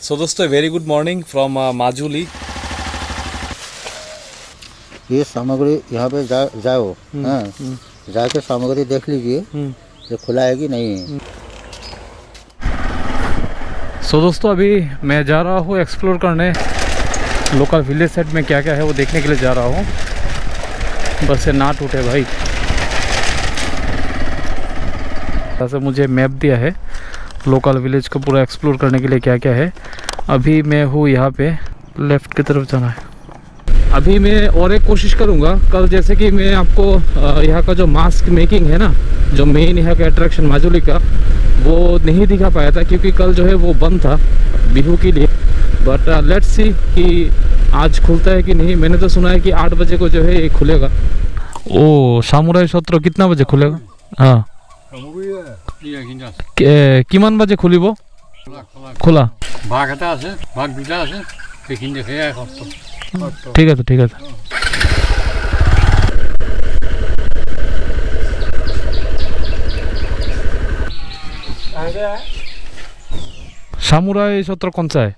सो दोस्तों very good morning from Majuli. ये सामग्री यहाँ पे जाओ, हाँ, जाके सामग्री देख लीजिए ये खुला है कि नहीं। सो दोस्तों अभी मैं जा रहा हूँ एक्सप्लोर करने, लोकल विलेज साइड में क्या क्या है वो देखने के लिए जा रहा हूँ। बस से ना टूटे भाई। ऐसे मुझे मैप दिया है लोकल विलेज को पूरा एक्सप्लोर करने के लिए क्या क्या है। अभी मैं हूँ यहाँ पे, लेफ़्ट की तरफ जाना है। अभी मैं और एक कोशिश करूँगा कल, जैसे कि मैं आपको यहाँ का जो मास्क मेकिंग है ना, जो मेन यहाँ का अट्रैक्शन माजुली का, वो नहीं दिखा पाया था क्योंकि कल जो है वो बंद था बिहू के लिए। बट लेट्स सी कि आज खुलता है कि नहीं। मैंने तो सुना है कि 8 बजे को जो है ये खुलेगा। ओ सामुराई सत्र कितना बजे खुलेगा? हाँ কিমান বাজে খুলিব? খোলা ভাগ এটা আছে, ভাগ দুটা আছে, সেইখিনি দেখে কষ্ট। ঠিক আছে ঠিক আছে। सामुराई सत्र कौन सा है?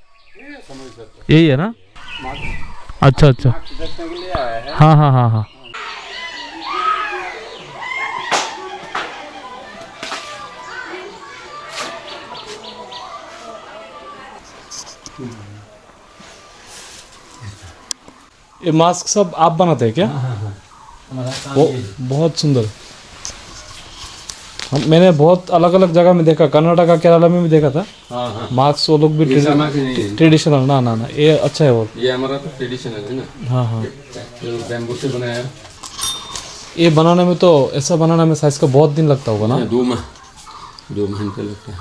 यही है ना? अच्छा अच्छा, हाँ हाँ हाँ हाँ। ये मास्क सब आप बनाते हैं क्या? वो बहुत सुंदर। मैंने बहुत अलग अलग जगह में देखा, कर्नाटका केरला में भी देखा था। मास्क वो लोग भी ट्रेडिशनल। ना ना ना, ये अच्छा है। और ये हमारा तो ट्रेडिशनल है ना। हाँ हाँ, जो बैम्बू से बनाया है। ये बनाने में तो, ऐसा बनाने में साइज का बहुत दिन लगता होगा ना? 2 महीने लगता है।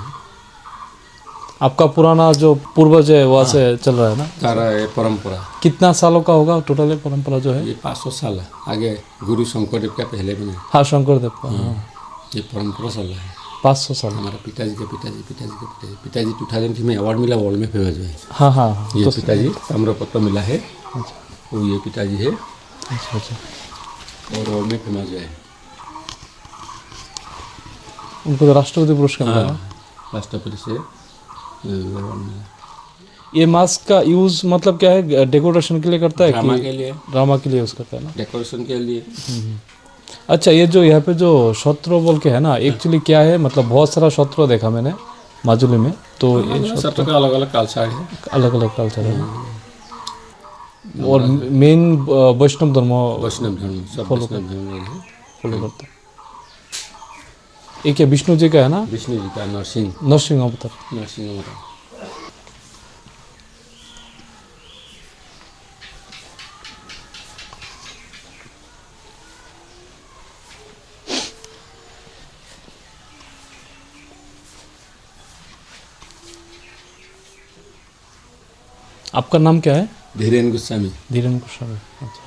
आपका पुराना जो पूर्वज है वहाँ से चल रहा है ना सारा ये परंपरा। कितना सालों का होगा टोटल परंपरा जो है? ये 500 साल है। आगे गुरु शंकरदेव का पहले बनाया। हाँ शंकरदेव का। हाँ, ये परंपरा चल रहा है 500 साल। हमारा पिताजी के पिताजी 2000 में अवार्ड मिला, वर्ल्ड में फेमस है। हाँ हाँ, ये तो पिताजी ताम्रपत्र मिला है। वो ये पिताजी है। अच्छा अच्छा, और वर्ल्ड में फेमस है। उनको तो राष्ट्रपति पुरस्कार मिला। राष्ट्रपति से ये मास्क का यूज़ मतलब क्या है? डेकोरेशन के लिए करता है? ड्रामा के लिए। ड्रामा के लिए यूज़ करता है ना, डेकोरेशन के लिए। अच्छा, ये जो यहाँ पे जो शत्रु बोल के है ना, एक्चुअली क्या है? मतलब बहुत सारा शत्रु देखा मैंने माजुली में, तो ये सब का अलग अलग कल्चर है। अलग अलग कल्चर है। और मेन वैष्णव धर्म सब फॉलो वैष्णव धर्म फॉलो करते हैं। ये क्या विष्णु जी का है ना? विष्णु जी का नरसिंह अवतार। आपका नाम क्या है? धीरेन गोस्वामी। धीरेन गोस्वामी। अच्छा,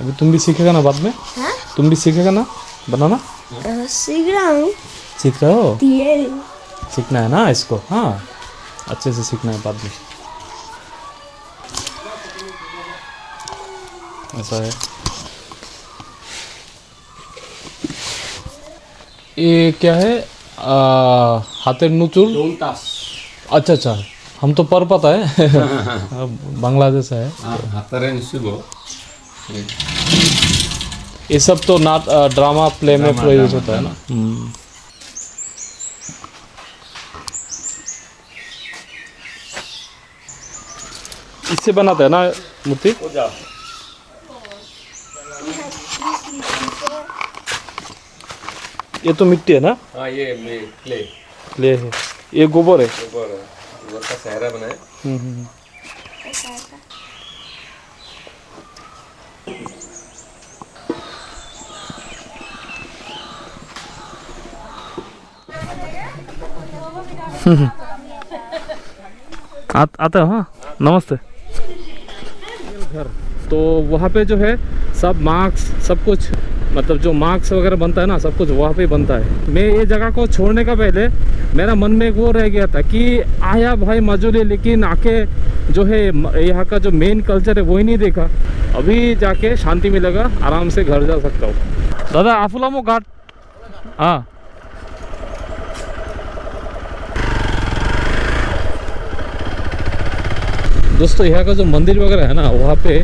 अभी तुम भी सीखेगा ना बाद में? हाँ? तुम भी सीखेगा ना बनाना? सीख रहा हूँ। सीख रहे हो? धीरे सीखना है ना इसको। हाँ, अच्छे से सीखना है बाद में। ऐसा है। ये क्या है? हाथेर नुचुर। अच्छा अच्छा, हम तो पर पता है बांग्लादेश है। हाथेर नुचुर ये सब तो नाट ड्रामा प्ले में पूरा यूज होता है ना। इससे बनाता है ना मूर्ति? ये तो मिट्टी है ना? हाँ, ये क्ले क्ले है। ये गोबर है। गोबर का सहरा बनाए। आता है। हाँ नमस्ते। घर तो वहाँ पे जो है सब मार्क्स, सब कुछ, मतलब जो मार्क्स वगैरह बनता है ना, सब कुछ वहाँ पे बनता है। मैं ये जगह को छोड़ने का पहले मेरा मन में एक वो रह गया था कि आया भाई माजुली, लेकिन आके जो है यहाँ का जो मेन कल्चर है वही नहीं देखा। अभी जाके शांति मिलेगा, आराम से घर जा सकता हूँ। दादा आफुलामो घाट। हाँ दोस्तों यहाँ का जो मंदिर वगैरह है ना, वहाँ पे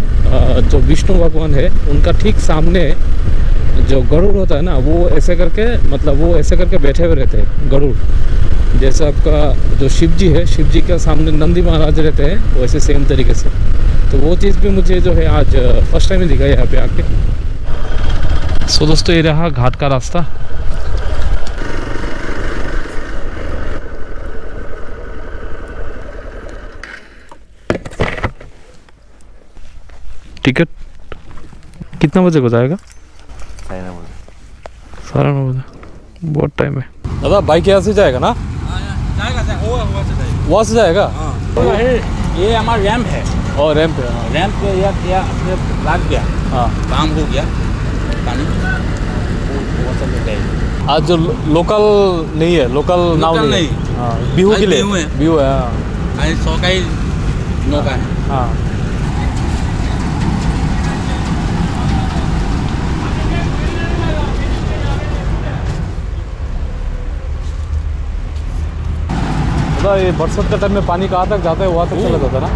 जो विष्णु भगवान है उनका ठीक सामने जो गरुड़ होता है ना, वो ऐसे करके मतलब वो ऐसे करके बैठे हुए रहते हैं गरुड़। जैसे आपका जो शिव जी है, शिव जी के सामने नंदी महाराज रहते हैं, वैसे सेम तरीके से। तो वो चीज़ भी मुझे जो है आज फर्स्ट टाइम ही दिखा यहाँ पे आके। सो दोस्तों ये रहा घाट का रास्ता। टिकट कितना बजे को जाएगा? 9:30 बजे। बहुत टाइम है दादा। बाइक यहाँ से जाएगा ना? वहाँ से जाएगा। ये हमारा रैंप है और रैंप है। रैंप पे या लग गया, हाँ काम हो गया, पानी वो सब ले गए। आज जो लोकल नहीं है, लोकल नाव नहीं है। हाँ बिहू के लिए बिहू है। हाँ 100 का ही नौका है। हाँ ये बरसात का टाइम में पानी कहाँ तक जाता है? वहाँ तक चला जाता है ना,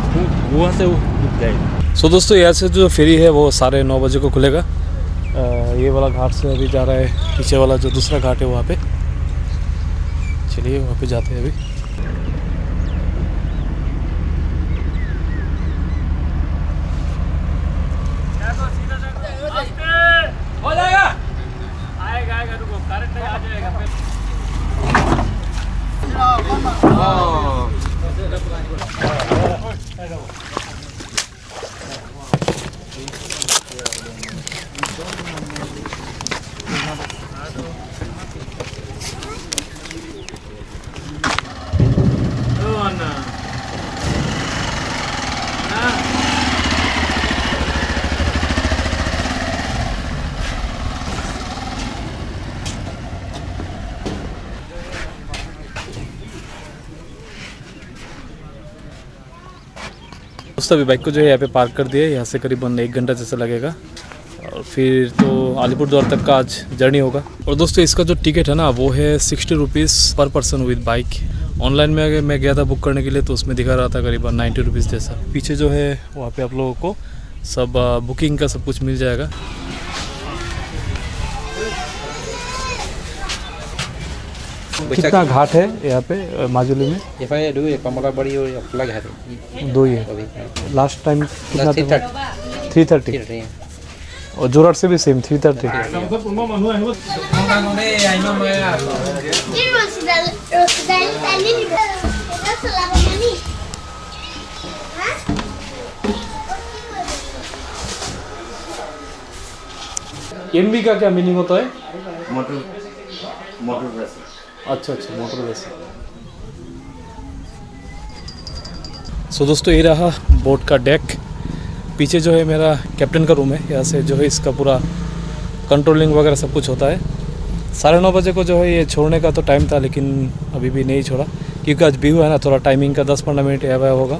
वहाँ से रुक जाएगा। सो दोस्तों यहाँ से जो फेरी है वो 9:30 बजे को खुलेगा। ये वाला घाट से अभी जा रहा है, पीछे वाला जो दूसरा घाट है वहाँ पे। चलिए वहाँ पे जाते हैं अभी। हो जाएगा, आएगा रुको, करेक्ट आ जाएगा। दोस्तों अभी बाइक को जो है यहाँ पे पार्क कर दिया है। यहाँ से करीबन 1 घंटा जैसा लगेगा और फिर तो अलीपुरद्वार तक का आज जर्नी होगा। और दोस्तों इसका जो टिकट है ना वो है 60 रुपीज़ पर पर्सन विद बाइक। ऑनलाइन में अगर मैं गया था बुक करने के लिए तो उसमें दिखा रहा था करीबन 90 रुपीज़ जैसा। पीछे जो है वहाँ पे आप लोगों को सब बुकिंग का सब कुछ मिल जाएगा। कितना घाट है यहाँ पे माजुली में? ये फाइ दो एक कमला बड़ी और अपला घाट 2 ही है। अभी लास्ट टाइम कितना था? 330। और जोरहाट से भी सेम 330। एमबी का क्या मीनिंग होता है? मोटर मोटर अच्छा मोटर वैसे। सो दोस्तों ये रहा बोट का डेक। पीछे जो है मेरा कैप्टन का रूम है। यहाँ से जो है इसका पूरा कंट्रोलिंग वगैरह सब कुछ होता है। 9:30 बजे को जो है ये छोड़ने का तो टाइम था, लेकिन अभी भी नहीं छोड़ा क्योंकि आज बिहू है ना, थोड़ा टाइमिंग का 10-15 मिनट यहाँ होगा।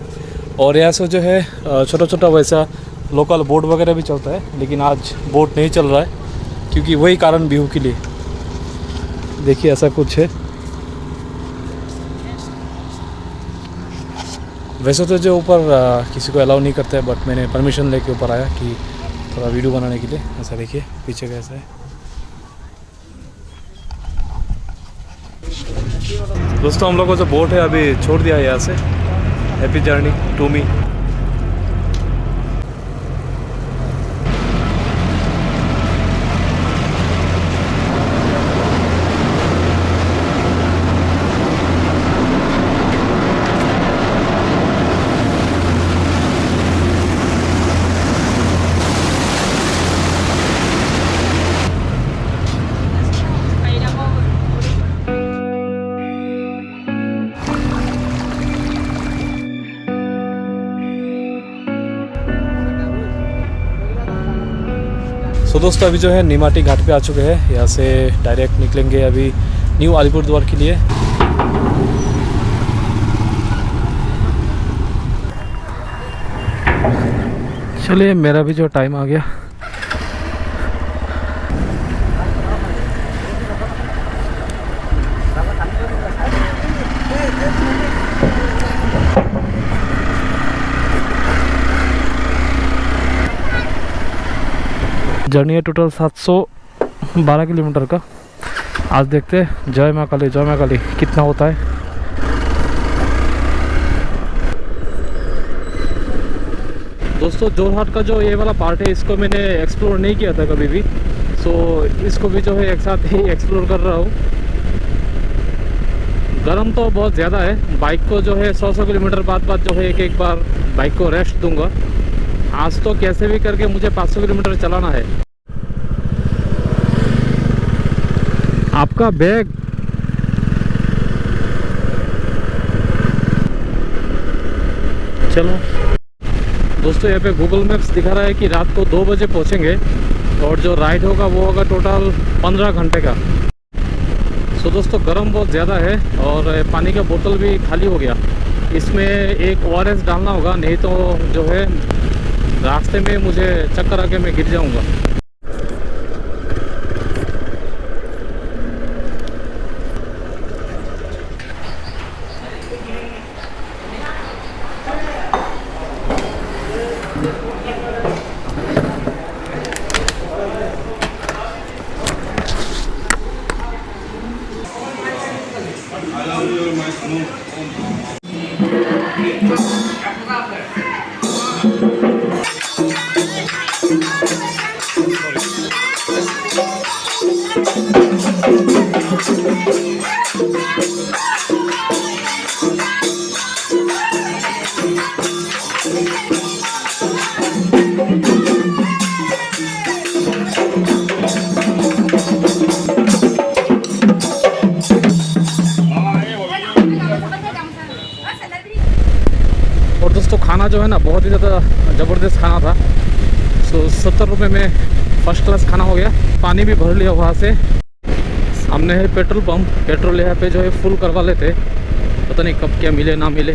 और यहाँ से जो है छोटा छोटा वैसा लोकल बोट वगैरह भी चलता है, लेकिन आज बोट नहीं चल रहा है क्योंकि वही कारण बिहू के लिए। देखिए ऐसा कुछ है। वैसे तो जो ऊपर किसी को अलाउ नहीं करता है, बट मैंने परमिशन लेके ऊपर आया कि थोड़ा वीडियो बनाने के लिए। ऐसा देखिए पीछे कैसा है। दोस्तों हम लोग को जो बोट है अभी छोड़ दिया है यहाँ से। Happy journey to me. So दोस्तों अभी जो है निमाटी घाट पे आ चुके हैं। यहाँ से डायरेक्ट निकलेंगे अभी न्यू अलीपुरद्वार के लिए। चलिए मेरा भी जो टाइम आ गया। जर्नी है टोटल 712 किलोमीटर का। आज देखते हैं जय माँ काली कितना होता है। दोस्तों जोरहाट का जो ये वाला पार्ट है इसको मैंने एक्सप्लोर नहीं किया था कभी भी, सो इसको भी जो है एक साथ ही एक्सप्लोर कर रहा हूँ। गर्म तो बहुत ज़्यादा है, बाइक को जो है 100 किलोमीटर बाद जो है एक बार बाइक को रेस्ट दूंगा। आज तो कैसे भी करके मुझे 500 किलोमीटर चलाना है। आपका बैग चलो दोस्तों, यहाँ पे गूगल मैप्स दिखा रहा है कि रात को 2 बजे पहुँचेंगे और जो राइड होगा वो होगा टोटल 15 घंटे का। सो दोस्तों गर्म बहुत ज़्यादा है और पानी का बोतल भी खाली हो गया। इसमें एक ORS डालना होगा, नहीं तो जो है रास्ते में मुझे चक्कर आके मैं गिर जाऊंगा। और दोस्तों खाना जो है ना बहुत ही ज़्यादा ज़बरदस्त खाना था। सो 70 रुपये में फर्स्ट क्लास खाना हो गया। पानी भी भर लिया वहाँ से। सामने है पेट्रोल पंप, पेट्रोल यहाँ पे जो है फुल करवा लेते, पता नहीं कब क्या मिले ना मिले।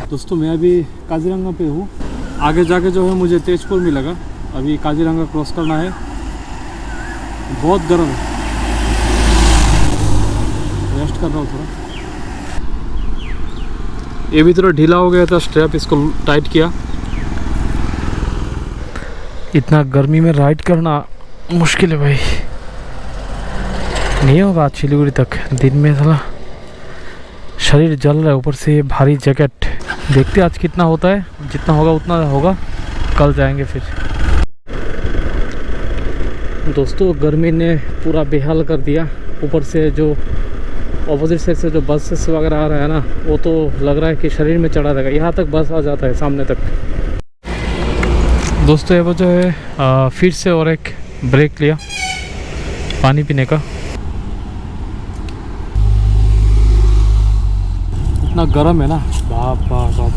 दोस्तों मैं अभी काजीरंगा पे हूँ, आगे जाके जो है मुझे तेजपुर मिलेगा। अभी काजीरंगा क्रॉस करना है, बहुत गर्म है, रेस्ट कर रहा हूँ थोड़ा। ये भी थोड़ा ढीला हो गया था स्ट्रैप, इसको टाइट किया। इतना गर्मी में राइड करना मुश्किल है भाई, नहीं होगा आज सिलीगुड़ी तक। दिन में थोड़ा शरीर जल रहा है, ऊपर से भारी जैकेट। देखते आज कितना होता है, जितना होगा उतना होगा, कल जाएंगे फिर। दोस्तों गर्मी ने पूरा बेहाल कर दिया। ऊपर से जो ऑपोजिट साइड से जो बसेस वगैरह आ रहा है ना, वो तो लग रहा है कि शरीर में चढ़ा रहेगा। यहाँ तक बस आ जाता है सामने तक। दोस्तों ये वो जो है फिर से और एक ब्रेक लिया पानी पीने का। इतना गर्म है ना, बाप बाप बाप।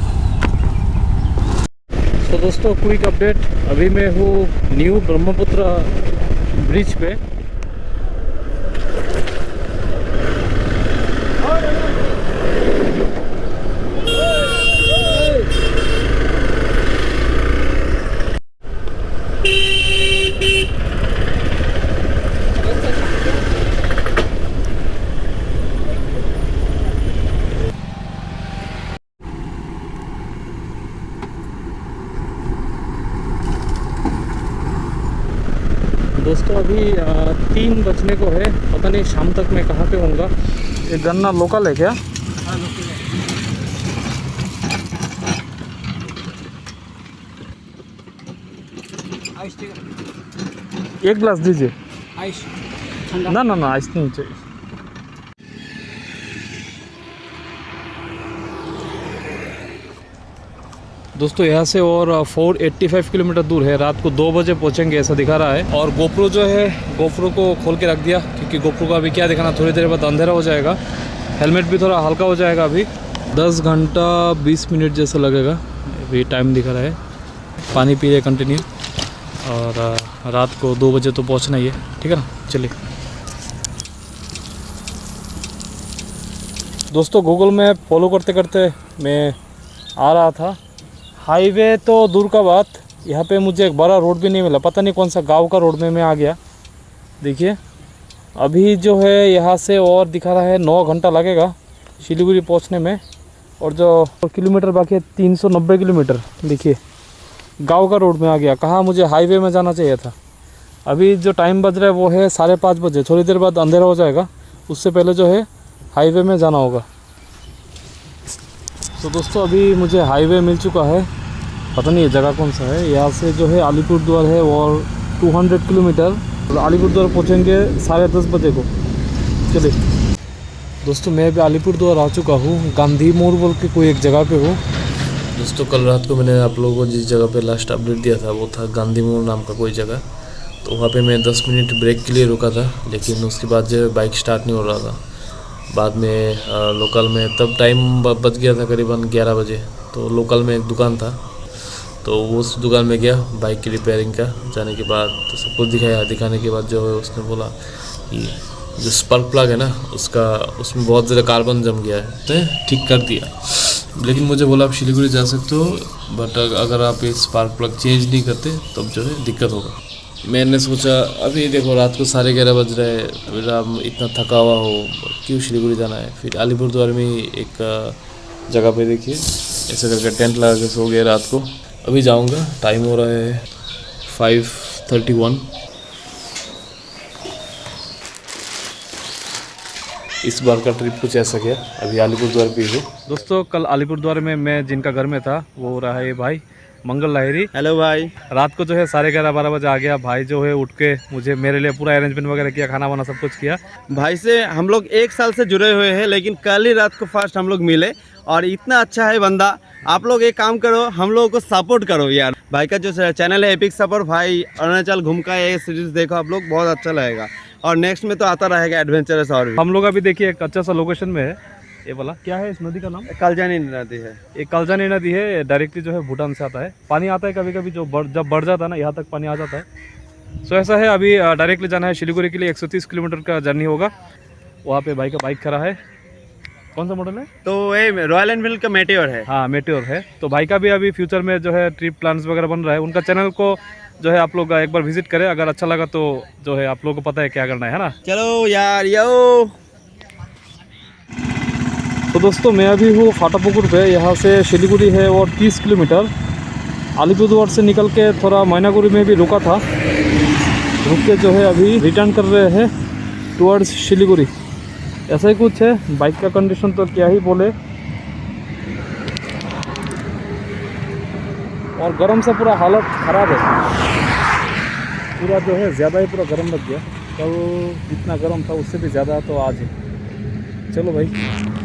तो दोस्तों क्विक अपडेट, अभी मैं हूँ न्यू ब्रह्मपुत्र ब्रिज पे। दोस्तों अभी 3 बजने को है, पता नहीं शाम तक मैं कहाँ पे होऊंगा। ये गन्ना लोकल है क्या? हाँ लोकल है। एक गिलास दीजिए। आइस ना ना ना, आइस नहीं चाहिए। दोस्तों यहाँ से और 485 किलोमीटर दूर है। रात को 2 बजे पहुँचेंगे ऐसा दिखा रहा है। और गोप्रो जो है, गोप्रो को खोल के रख दिया, क्योंकि गोप्रो का अभी क्या दिखाना, थोड़ी देर बाद अंधेरा हो जाएगा। हेलमेट भी थोड़ा हल्का हो जाएगा। अभी 10 घंटा 20 मिनट जैसा लगेगा, अभी टाइम दिखा रहा है। पानी पी रहे कंटिन्यू, और रात को 2 बजे तो पहुँचना ही है, ठीक है ना। चलिए दोस्तों, गूगल मैप फॉलो करते करते मैं आ रहा था। हाईवे तो दूर का बात, यहाँ पे मुझे एक बड़ा रोड भी नहीं मिला। पता नहीं कौन सा गांव का रोड में मैं आ गया। देखिए अभी जो है यहाँ से और दिखा रहा है 9 घंटा लगेगा सिलीगुड़ी पहुँचने में। और जो किलोमीटर बाकी है 390 किलोमीटर। देखिए गांव का रोड में आ गया। कहाँ मुझे हाईवे में जाना चाहिए था। अभी जो टाइम बज रहा है वो है 5:30 बजे। थोड़ी देर बाद अंधेरा हो जाएगा, उससे पहले जो है हाईवे में जाना होगा। तो दोस्तों अभी मुझे हाईवे मिल चुका है। पता नहीं ये जगह कौन सा है। यहाँ से जो है अलीपुरद्वार है और 200 किलोमीटर। अलीपुरद्वार पहुँचेंगे 10:30 बजे को। चलिए दोस्तों मैं भी अलीपुरद्वार आ चुका हूँ। गांधी मोड़ बोल के कोई एक जगह पे हूँ। दोस्तों कल रात को मैंने आप लोगों को जिस जगह पे लास्ट अपडेट दिया था वो था गांधी मोड़ नाम का कोई जगह। तो वहाँ पे मैं 10 मिनट ब्रेक के लिए रुका था, लेकिन उसके बाद जो है बाइक स्टार्ट नहीं हो रहा था। बाद में लोकल में तब टाइम बच गया था करीबन 11 बजे। तो लोकल में एक दुकान था, तो उस दुकान में गया बाइक की रिपेयरिंग का। जाने के बाद तो सब कुछ दिखाया। दिखाने के बाद जो है उसने बोला कि जो स्पार्क प्लग है ना उसमें बहुत ज़्यादा कार्बन जम गया है, तो ठीक कर दिया। लेकिन मुझे बोला आप शिलीगुड़ी जा सकते हो, बट अगर आप ये स्पार्क प्लग चेंज नहीं करते तब जो है दिक्कत होगा। मैंने सोचा अभी देखो रात को 11:30 बज रहे हैं, अभी आप इतना थका हुआ हो, क्यों शिलीगुड़ी जाना है। फिर अलीपुरद्वार में एक जगह पे देखिए ऐसे करके टेंट लगा के सो गए रात को। अभी जाऊंगा, टाइम हो रहा है 5:31। इस बार का ट्रिप कुछ ऐसा गया। अभी अलीपुरद्वार पे हूँ। दोस्तों कल अलीपुरद्वार में मैं जिनका घर में था वो रहा है भाई मंगल लाहिरी। हेलो भाई। रात को जो है 11:30-12 बजे आ गया। भाई जो है उठ के मुझे मेरे लिए पूरा अरेंजमेंट वगैरह किया, खाना वाना सब कुछ किया। भाई से हम लोग 1 साल से जुड़े हुए हैं, लेकिन कल ही रात को फर्स्ट हम लोग मिले और इतना अच्छा है बंदा। आप लोग एक काम करो, हम लोगों को सपोर्ट करो यार। भाई का जो चैनल है एपिक सपोर्ट, भाई अरुणाचल घूम का ये सीरीज देखो आप लोग, बहुत अच्छा लगेगा। और नेक्स्ट में तो आता रहेगा एडवेंचरस। और भी हम लोग अभी देखिए एक अच्छा सा लोकेशन में है। ये वाला क्या है, इस नदी का नाम कलजानी नदी है। एक कलजानी नदी है। डायरेक्टली जो है भूटान से आता है। पानी आता है कभी कभी जो जब बढ़ जाता है ना, यहाँ तक पानी आ जाता है। सो ऐसा है। अभी डायरेक्टली जाना है शिलीगुड़ी के लिए। 130 किलोमीटर का जर्नी होगा। वहाँ पे भाई का बाइक खड़ा है। कौन सा मॉडल है? तो ये रॉयल एनफील्ड का मेटियोर है। हाँ मेटियोर है। तो भाई का भी अभी फ्यूचर में जो है ट्रिप प्लान्स वगैरह बन रहा है। उनका चैनल को जो है आप लोग एक बार विजिट करें। अगर अच्छा लगा तो जो है आप लोगों को पता है क्या करना है ना। चलो यार यो। तो दोस्तों मैं अभी हूँ फाटापुकुर पे। यहाँ से शिलीगुड़ी है और 30 किलोमीटर। अलीपुरद्वार से निकल के थोड़ा मैनागुड़ी में भी रुका था। रुक के जो है अभी रिटर्न कर रहे हैं टुवर्ड्स शिलीगुड़ी। ऐसा ही कुछ है। बाइक का कंडीशन तो क्या ही बोले। और गर्म से पूरा हालत ख़राब है। पूरा जो है ज़्यादा ही पूरा गर्म लग गया। कल जितना गर्म था उससे भी ज़्यादा तो आज है। चलो भाई।